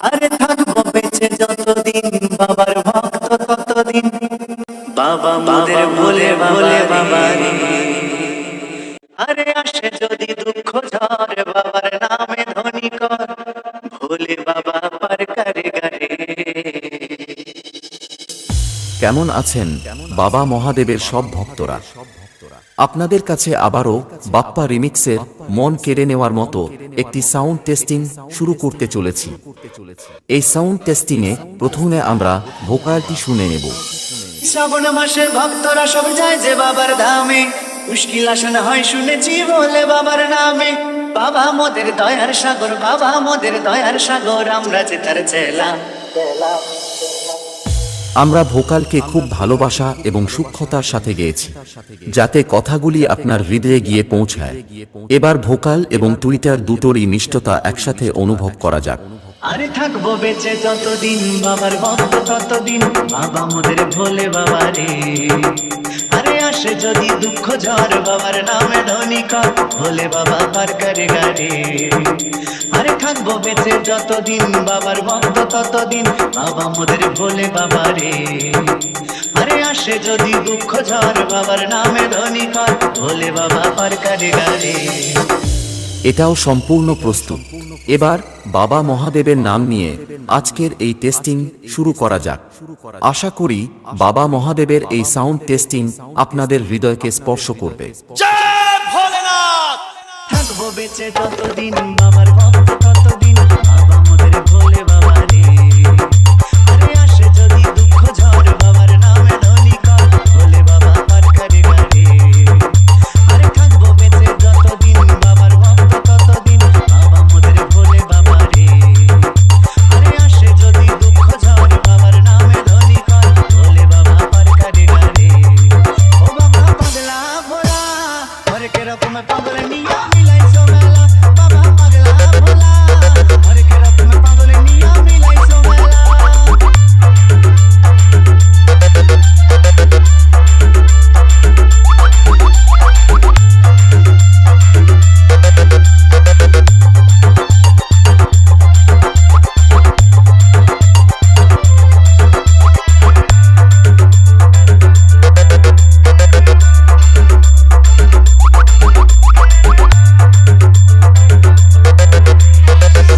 আরে থাকবো বেঁচে যতদিন বাবার ভক্ত ততদিন, বাবা মোদের ভোলে ভোলে বাবা রে। আরে আসে যদি দুঃখ ঝড় বাবার নামে ধ্বনি কর, ভোলে বাবা পার করে গারে। কেমন আছেন বাবা মহাদেবের সব ভক্তরা? আপনাদের কাছে আবারও বাপ্পা রিমিক্সের মন কেড়ে নেওয়ার মতো একটি সাউন্ড টেস্টিং শুরু করতে চলেছি। এই সাউন্ড টেস্টিংয়ে প্রথমে আমরা ভোকালটি শুনে নেব। শ্রাবণ মাসে ভক্তরা সব যায় যে বাবার ধামে, মুশকিল আসন হয় শুনেছি বলে বাবার নামে। বাবা মোদের দয়ার সাগর, বাবা মোদের দয়ার সাগর, আমরা যে তার চেলা। আমরা ভোকালকে খুব ভালোবাসা এবং সূক্ষ্মতার সাথে গেয়েছি, যাতে কথাগুলি আপনার হৃদয়ে গিয়ে পৌঁছায়। এবার ভোকাল এবং টুইটার দুটোরই নিষ্ঠতা একসাথে অনুভব করা যাক। আরে থাকবো বেঁচে যতদিন বাবার ভক্ত ততদিন, বাবা মোদের ভোলে বাবা রে। আরে আসে যদি দুঃখ ঝড় বাবার নামে ধ্বনি কর, ভোলে বাবা পার করে গারে। আরে থাকবো বেঁচে যতদিন বাবার ভক্ত ততদিন, বাবা মোদের ভোলে বাবা রে। আরে আসে যদি দুঃখ ঝড় বাবার নামে ধ্বনি কর, ভোলে বাবা পার করে গারে। এটাও সম্পূর্ণ প্রস্তুত। এবার বাবা মহাদেবের নাম নিয়ে আজকের এই টেস্টিং শুরু করা যাক। আশা করি বাবা মহাদেবের এই সাউন্ড টেস্টিং আপনাদের হৃদয়কে স্পর্শ করবে। থাকবো বেঁচে যতদিন বাবার ভক্ত ততদিন, বাবা মোদের ভোলে বাবা রে। আরে আসে যদি দুঃখ ঝড় বাবার নামে ধ্বনি কর, ভোলে বাবা পার করে গারে। আরে থাকবো বেঁচে যতদিন বাবার ভক্ত ততদিন, বাবা মোদের ভোলে বাবা রে। আরে আসে যদি দুঃখ ঝড় বাবার নামে ধ্বনি কর, ভোলে বাবা পার করে গারে। ও বাবা পাগলা ভোলা, হরেক রকম পাগল নিয়া মিলাইছো মেলা। বাবা পাগলা ভোলা, হরেক রকম পাগল নিয়া মিলাইছো মেলা।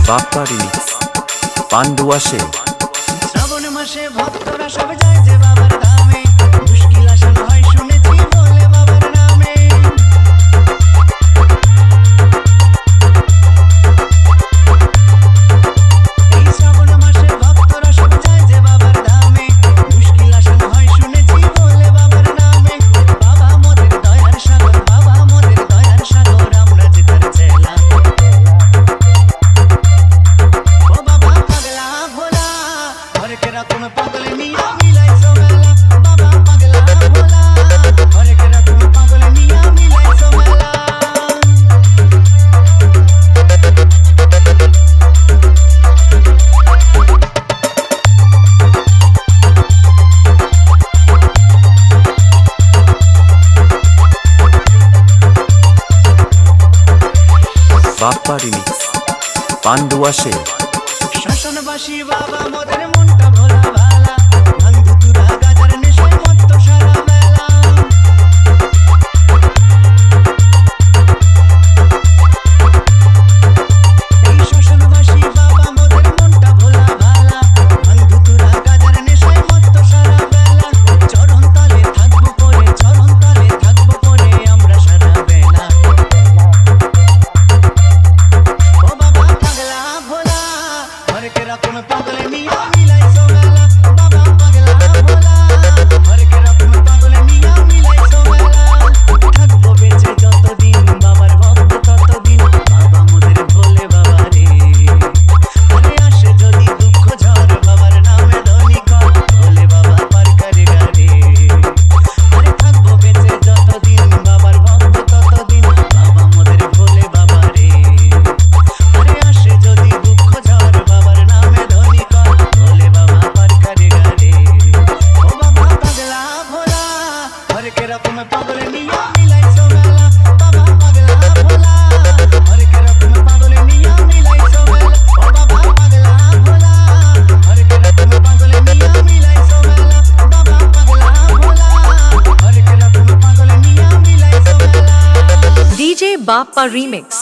বাপ্পা রিমিক্স পান্ডুয়া সে। শ্রাবণ মাসে ভক্তরা সব যায় যে বাবার ধামে, মুশকিল আসন হয় শুনেছি বলে বাবার নামে। এই শ্রাবণ মাসে ভক্তরা সব যায় যে বাবার ধামে, মুশকিল আসন হয় শুনেছি বলে বাবার নামে। বাবা মোদের দয়ার সাগর, বাবা মোদের দয়ার সাগর, আমরা যে তার চেলা। ও বাবা পাগলা ভোলা, হরেক রকম পাগল নিয়া মিলাইছো মেলা। বাবা পাগলা ভোলা, হরেক রকম পাগল নিয়া মিলাইছো মেলা। বাপ্পা রিমিক্স পান্ডুয়া সে। শ্মশানবাসী বাবা মোদের মনটা ভোলা ভালা, ভাঙ ধুতুরা গাজার নেশায় মত্ত সারা বেলা। এই শ্মশানবাসী বাবা মোদের মনটা ভোলা ভালা, ভাঙ ধুতুরা গাজার নেশায় মত্ত সারা বেলা। চরণ তলে থাকবো পরে, চরণ তলে থাকবো পরে, আমরা সারা বেলা। ও বাবা পাগলা ভোলা, হরেক রকম পাগল নিয়া মিলাইছো মেলা। বাবা পাগলা ভোলা, হরেক রকম পাগল নিয়া মিলাইছো মেলা। থাকবো বেঁচে যতদিন বাবার ভক্ত ততদিন, বাবা মোদের ভোলে বাবা রে। আরে আসে যদি দুঃখ ঝড় বাবার নামে ধ্বনি কর, ভোলে বাবা পার করে গারে। আরে থাকবো বেঁচে যতদিন বাবার ভক্ত ততদিন, বাবা মোদের ভোলে বাবা রে। আরে আসে যদি দুঃখ ঝড় বাবার নামে ধ্বনি কর, বাপ্পা রিমিক্স।